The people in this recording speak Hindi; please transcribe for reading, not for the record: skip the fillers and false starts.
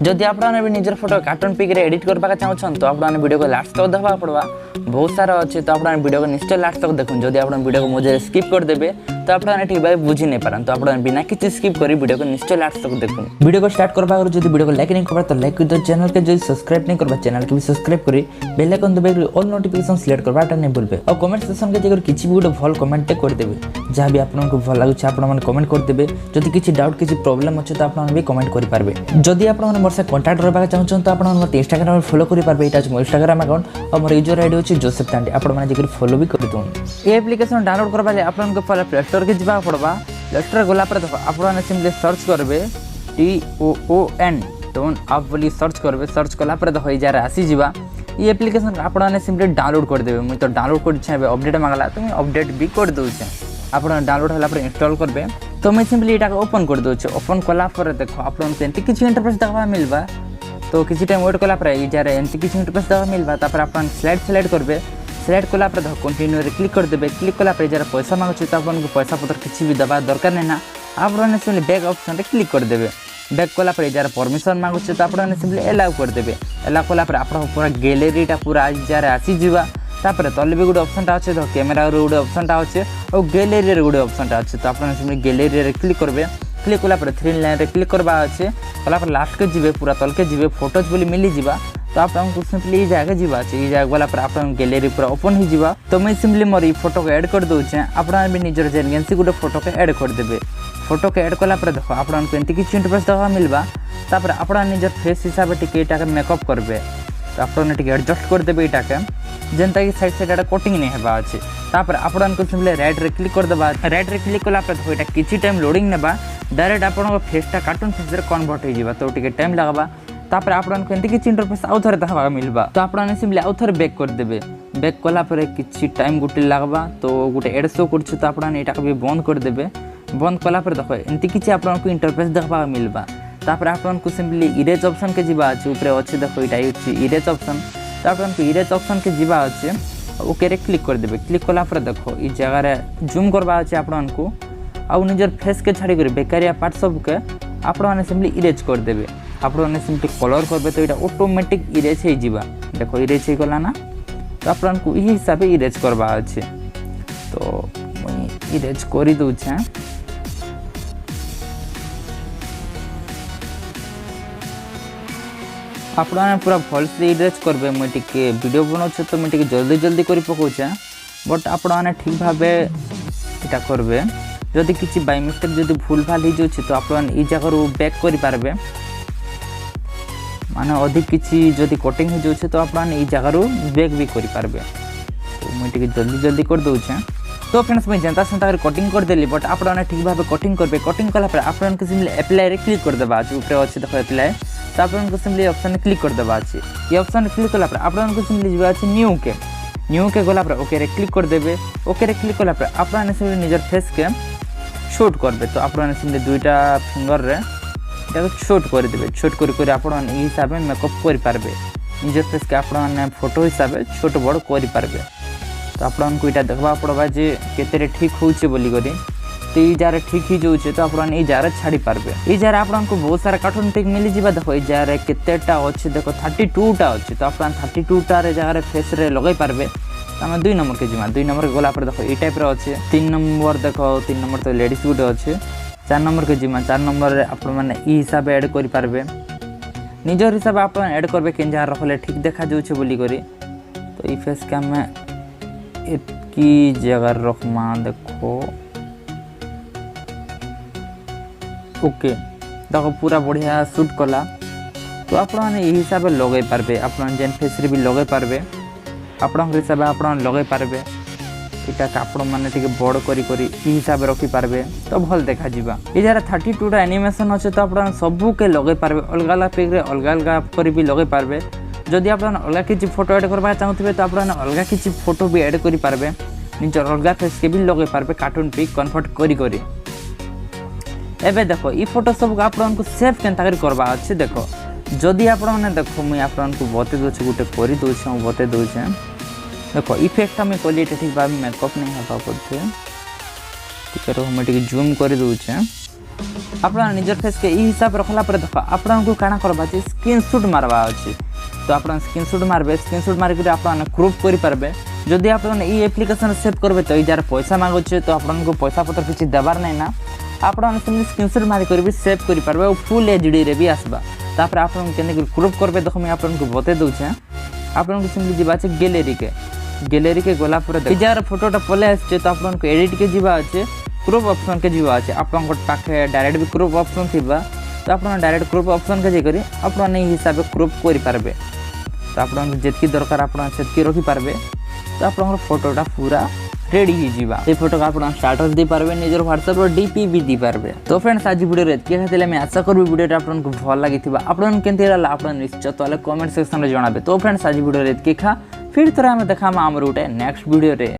जदि आपने भी निजर फोटो कार्टून पिक रे एडिट करबा चाहछन तो आपने वीडियो को लास्ट तक देखा पड़वा। बहुत सारा अच्छे तो आपने वीडियो को निश्चय लास्ट तक देखुन। जदि आपन वीडियो को मजे स्किप कर देबे तो आपने ठीक भाई बुझी नहीं पारन। तो आपने बिना किसी स्किप करी वीडियो को निश्चय लास्ट तक देखुन। वीडियो को स्टार्ट करबा और जदि वीडियो को लाइक नहीं करबा तो लाइक कर दो। चैनल के जदि सब्सक्राइब नहीं करबा चैनल के भी सब्सक्राइब करी बेल आइकन दबाइ ऑल नोटिफिकेशन सिलेक्ट करबाटा नहीं भूलबे। और कमेंट सेक्शन के जगह किछि भी गोटे भल कमेंट कर देबे। जहाँ भी आपको भल लागुछ आपण माने कमेंट कर देबे। जदि किछि डाउट किछि प्रॉब्लम अछि तो आपण भी कमेंट करि पारबे। जदि आपण माने मोर से कांटेक्ट करबा चाहछन तो आपण मते इंस्टाग्राम में फॉलो करि पारबे। एटा मो इंस्टाग्राम अकाउंट और मोर यूजर आईडी अछि जोसेफ तांडी। आपण माने जेकर फॉलो भी कर दोन। ए एप्लीकेशन डाउनलोड करबा ले आपण को पहले प्ले स्टोर के जिबा पड़बा। प्ले स्टोर गोला पर देखो आपण सिंपली सर्च करबे TOON टोन आप बोली सर्च करबे। सर्च कला पर देखो ई जारे आसी जिबा। ये एप्लीकेशन आपण सिंपली डाउनलोड कर देबे। मुई तो डाउनलोड कर छै अपडेट मांगला तो मैं अपडेट भी कर दउ छै। आपण डाउनलोड होला पर इंस्टॉल करबे तो मैं सिंपली एटा को ओपन कर दउ छै। ओपन कला पर देखो आपण के एंती किछि इंटरफेस देखबा मिलबा। तो किसी टाइम वेट कला पर ई जारे एंती किछि इंटरफेस देखबा मिलबा। तापर आपण स्लाइड सेलेक्ट करबे। सेलेक्ट कला पर देखो कंटिन्यू रे क्लिक कर देबे। क्लिक कला पर जरा पैसा मांगछ तो आपन को पैसा पत्र किछि भी दबा दरकार नै ना। आपन सिंपली बैक ऑप्शन रे क्लिक कर देबे। बैक कला पर जरा परमिशन मांगछ तो आपन सिंपली अलाउ कर देबे। अलाउ कला पर आपन पूरा गैलरीटा पूरा जरा आसी जिबा। तापर तले भी गुड ऑप्शन टा अछि तो कैमरा रो गुड ऑप्शन टा अछि और गैलरी रे गुड ऑप्शन टा अछि। तो आपन सिंपली गैलरी रे क्लिक करबे। क्लिक कला पर 3 लाइन रे क्लिक करबा अछि। कला पर लास्ट के जिबे पूरा तल के जिबे फोटोज बोली मिली जिबा। तो आपको सिंपली ये जगह जीवा ये जगह वाला पर आप गैलरी पूरा ओपन ही जीवा। तो मैं सिंपली मोर ये फोटो को ऐड कर दूचे। आपन भी निजर जेनसी गुटे फोटो को ऐड कर देबे। फोटो को ऐड कला पर देखो आपन को एंती किछि इंटरफेस देखा मिलबा। तापर आपन निजर फेस हिसाब से टिके एटा के मेकअप करबे। तो आपन टिके एडजस्ट कर देबे एटा के जेंता कि साइड साइड एटा कटिंग नहीं हेबा अछि। तापर आपन को सिंपली राइट रे क्लिक कर देबा। राइट रे क्लिक कला पर देखो एटा किछि टाइम लोडिंग नेबा। डायरेक्ट आपन को फेसटा कार्टून फेस रे कन्वर्ट हो जिबा। तो टिके टाइम लागबा। तापर आपन को एंती किछि इंटरफेस आउ थरे देखबा मिलबा। तो आपन सिंपली आउ थरे बैक कर देबे। बैक कला पर किछि टाइम गुटे लागबा। तो गुटे एड शो करछ तो आपन एटा भी बंद कर देबे। बंद कला पर देखो एंती किछि आपन को इंटरफेस देखबा मिलबा। तापर आपन को सिंपली इरेज ऑप्शन के जिबा अछि। ऊपर अछि देखो एटा अछि इरेज ऑप्शन। तो आपन को इरेज ऑप्शन के जिबा अछि ओके रे क्लिक कर देबे। क्लिक कला पर देखो ई जगह रे जूम करबा अछि आपन को आ निजर फेस के छाड़ी कर बेकारिया पार्ट सब के आपन सिंपली इरेज कर देबे। आपन सिंपली कलर करबे तो एटा ऑटोमेटिक इरेज हे जिबा। देखो इरेज हे गला ना। तो आपन को ई हिसाब से इरेज करबा अछि। तो मैं इरेज करि दउ छै। आपन पूरा भल से इरेज करबे। मैं टिके वीडियो बनाउ छ तो मैं टिके जल्दी जल्दी करि पकौ छै। बट आपन ठीक भाबे एटा करबे। जदि किछि बाय मिस्टेक जदि भूल भाल ही जो तो आपन ई जगह रो बैक करि पारबे। माने अधिक किछि जदि कटिंग हो जो तो आपन ई जगह रो बैक भी करि पारबे। तो मैं टिके जल्दी जल्दी कर दउ छै। तो फ्रेंड्स मैं जनता संता कटिंग कर देली। बट आपन ठीक भाबे कटिंग करबे। कटिंग कला पर आपन को सिंपली अप्लाई रे क्लिक कर देबा। ऊपर अछि देखो अप्लाई। तो आपन को सिंपली ऑप्शन में क्लिक कर देबा अछि। ये ऑप्शन क्लिक कला पर आपन को सिंपली जिबा अछि न्यू के गला पर ओके रे क्लिक कर देबे। ओके रे क्लिक कला पर आपन सिंपली निजर फेस के शूट करबे। तो आपन सिंपली दुईटा फिंगर रे एटा शूट कर देबे। शूट कर आपन ई हिसाब में मेकअप कर पारबे। निजर फेस के आपन फोटो हिसाब से छोट बड़ कर पारबे। तो आपन को एटा देखबा पड़बा जे केते ठीक होउछे बोली करी। तो ई जारे ठीक ही जोछे तो आपन ई जारे छाड़ी पारबे। ई जारे आपन को बहुत सारा कार्टून पिक मिली जिबा। देखो ई जारे केतेटा अछि देखो 32 टा अछि। तो आपन 32 टा रे जारे फेस रे लगाई पारबे। हम 2 नंबर के जिमा 2 नंबर के गोला पर देखो ई टाइप रे अछि। 3 नंबर देखो 3 नंबर तो लेडीज गुड अछि। 4 नंबर के जिमा 4 नंबर रे आपन माने ई हिसाब ऐड करि पारबे। निजर हिसाब आपन ऐड करबे केन जहाँ रखले ठीक देखा जोछे बोली करी। तो ई फेस के हमें एतकी जगह रखमा देखो ओके देखो पूरा बढ़िया शूट कला। तो आपन ई हिसाब लगे पारबे। आपन जेन फेस रे भी लगे पारबे। आपन हिसाब आपन लगे पारबे। इटा आपन माने टिके बड़ करी करी ई हिसाब रखी पारबे। तो भल देखा जिबा। ई जरा 32 टा एनिमेशन अछि। तो आपन सबु के लगे पारबे। अलग अलग पिक रे अलग अलग करी भी लगे पारबे। जदि आपन अलग किछि फोटो ऐड करबा चाहउथिबे तो आपन अलग किछि फोटो भी ऐड करि पारबे। निजर अलग फेस के भी लगे पारबे कार्टून पिक कन्वर्ट करी करी। एबे देखो ई फोटो सब आपन को सेव केनता करी करबा अछि। देखो जदि आपन माने देखो मैं आपन को बते दोछ गुटे करी दोछ हम बते दोछ। देखो इफेक्ट में कोली ठीक भाव मेकअप नहीं हवा पड़ते। ठीक है हम टिके जूम कर दोछ। आप निजर फेस के हिसाब रखला देख आपको काଣା करवा स्क्रीनशॉट मारवा अच्छे तो आप स्क्रीनशॉट मारबे स्क्रीनशॉट मारिक आप क्रोप करेंगे जदि आप एप्लिकेशन सेव करेंगे तो यार पैसा मांगे तो आपको पैसा पत्र किसी देवार नहीं ना आप स्क्रीनशॉट मारिक भी सेव करेंगे और फुल एचडी रे भी आसवा तापर आप क्रोप करेंगे देख मुझे आपको बते दूचे आपको सिंपली जावा गैलेरी के गलापर जार फोटोटा पलै आसे तो आपको एडिट के जावा अच्छे क्रोप ऑप्शन के जावा अच्छे आप पाखे डायरेक्ट भी क्रोप ऑप्शन थी तो आप डायरेक्ट क्रोप ऑप्शन के जाकर आप हिसाब से क्रोप करेंगे तो आप जितकी दरकार आप रखिपारे तो आप फोटोटा पूरा रेडी होगा ये फोटो आप स्टाटस दे पारे निजर व्हाट्सएप डीपी भी दी पारे। तो फ्रेंड्स आज वीडियो एतिक मैं आशा करी वीडियो आपको भल लगी आपन केमती रहा आप निश्चय तो कमेंट सेक्शन में जनाबे। तो फ्रेंड्स आज वीडियो एतिक फिर थोड़ा आम देखा आम गोटे नेक्स्ट वीडियो।